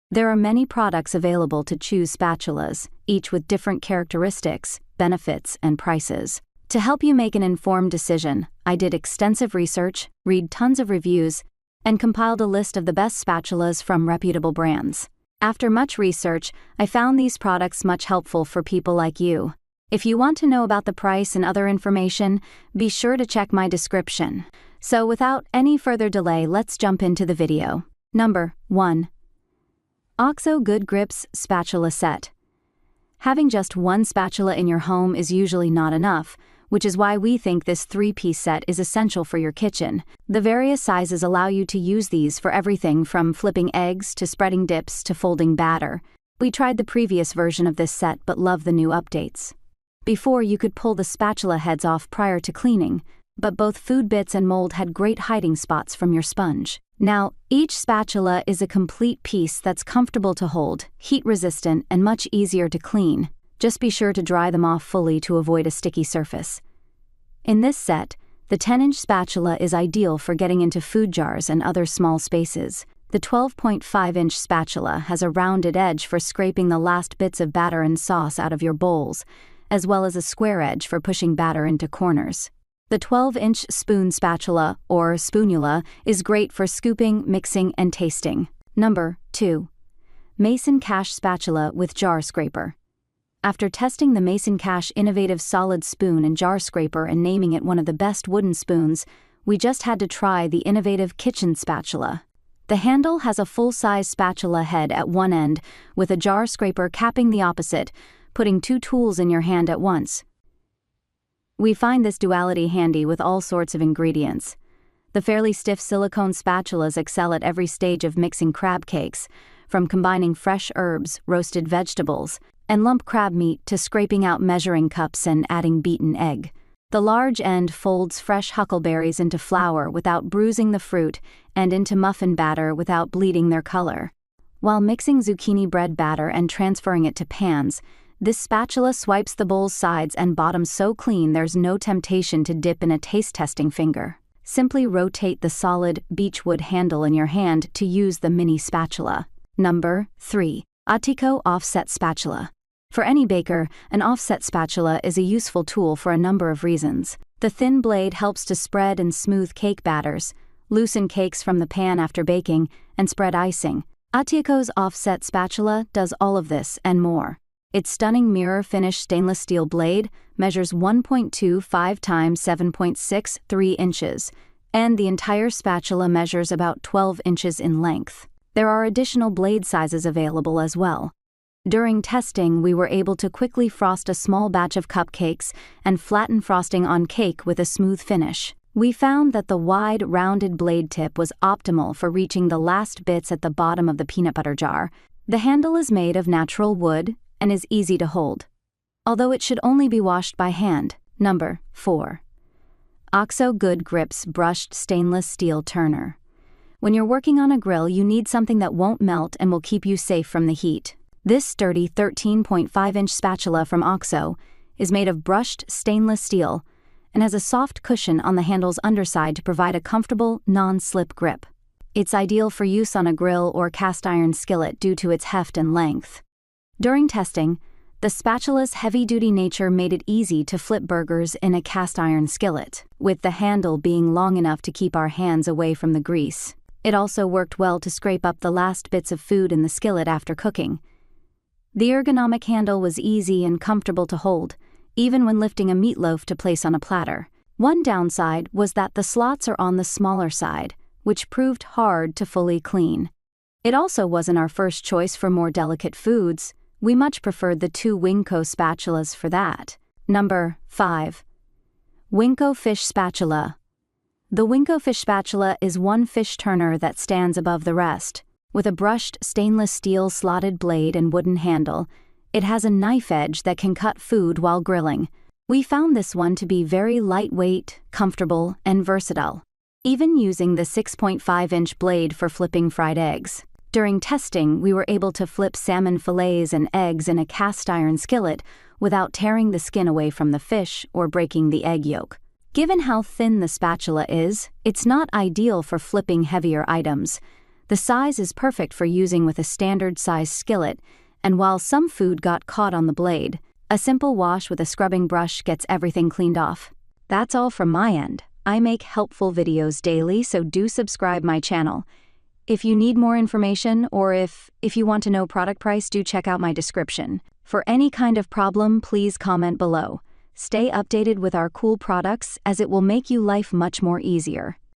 There are many products available to choose spatulas, each with different characteristics, benefits, and prices. To help you make an informed decision, I did extensive research, read tons of reviews, and compiled a list of the best spatulas from reputable brands. After much research, I found these products much helpful for people like you. If you want to know about the price and other information, be sure to check my description. So without any further delay, let's jump into the video. Number 1. OXO Good Grips Spatula Set. Having just one spatula in your home is usually not enough, which is why we think this 3-piece set is essential for your kitchen. The various sizes allow you to use these for everything from flipping eggs to spreading dips to folding batter. We tried the previous version of this set but love the new updates. Before, you could pull the spatula heads off prior to cleaning, but both food bits and mold had great hiding spots from your sponge. Now, each spatula is a complete piece that's comfortable to hold, heat-resistant, and much easier to clean. Just be sure to dry them off fully to avoid a sticky surface. In this set, the 10-inch spatula is ideal for getting into food jars and other small spaces. The 12.5-inch spatula has a rounded edge for scraping the last bits of batter and sauce out of your bowls, as well as a square edge for pushing batter into corners. The 12-inch spoon spatula, or spoonula, is great for scooping, mixing, and tasting. Number 2. Mason Cash Spatula with Jar Scraper. After testing the Mason Cash innovative solid spoon and jar scraper and naming it one of the best wooden spoons, we just had to try the innovative kitchen spatula. The handle has a full-size spatula head at one end, with a jar scraper capping the opposite, putting two tools in your hand at once. We find this duality handy with all sorts of ingredients. The fairly stiff silicone spatulas excel at every stage of mixing crab cakes, from combining fresh herbs, roasted vegetables, and lump crab meat to scraping out measuring cups and adding beaten egg. The large end folds fresh huckleberries into flour without bruising the fruit and into muffin batter without bleeding their color. While mixing zucchini bread batter and transferring it to pans, this spatula swipes the bowl's sides and bottoms so clean there's no temptation to dip in a taste-testing finger. Simply rotate the solid beechwood handle in your hand to use the mini spatula. Number 3. Ateco Offset Spatula. For any baker, an offset spatula is a useful tool for a number of reasons. The thin blade helps to spread and smooth cake batters, loosen cakes from the pan after baking, and spread icing. Ateco's offset spatula does all of this and more. Its stunning mirror-finished stainless steel blade measures 1.25 times 7.63 inches, and the entire spatula measures about 12 inches in length. There are additional blade sizes available as well. During testing, we were able to quickly frost a small batch of cupcakes and flatten frosting on cake with a smooth finish. We found that the wide, rounded blade tip was optimal for reaching the last bits at the bottom of the peanut butter jar. The handle is made of natural wood and is easy to hold, although it should only be washed by hand. Number 4. OXO Good Grips Brushed Stainless Steel Turner. When you're working on a grill, you need something that won't melt and will keep you safe from the heat. This sturdy 13.5-inch spatula from OXO is made of brushed stainless steel and has a soft cushion on the handle's underside to provide a comfortable, non-slip grip. It's ideal for use on a grill or cast iron skillet due to its heft and length. During testing, the spatula's heavy-duty nature made it easy to flip burgers in a cast iron skillet, with the handle being long enough to keep our hands away from the grease. It also worked well to scrape up the last bits of food in the skillet after cooking. The ergonomic handle was easy and comfortable to hold, even when lifting a meatloaf to place on a platter. One downside was that the slots are on the smaller side, which proved hard to fully clean. It also wasn't our first choice for more delicate foods. We much preferred the two Winco spatulas for that. Number 5. Winco Fish Spatula. The Winco Fish Spatula is one fish turner that stands above the rest. With a brushed stainless steel slotted blade and wooden handle, it has a knife edge that can cut food while grilling. We found this one to be very lightweight, comfortable, and versatile, even using the 6.5-inch blade for flipping fried eggs. During testing, we were able to flip salmon fillets and eggs in a cast iron skillet without tearing the skin away from the fish or breaking the egg yolk. Given how thin the spatula is, it's not ideal for flipping heavier items. The size is perfect for using with a standard size skillet, and while some food got caught on the blade, a simple wash with a scrubbing brush gets everything cleaned off. That's all from my end. I make helpful videos daily, so do subscribe my channel. If you need more information or if you want to know product price, do check out my description. For any kind of problem, please comment below. Stay updated with our cool products as it will make you life much more easier.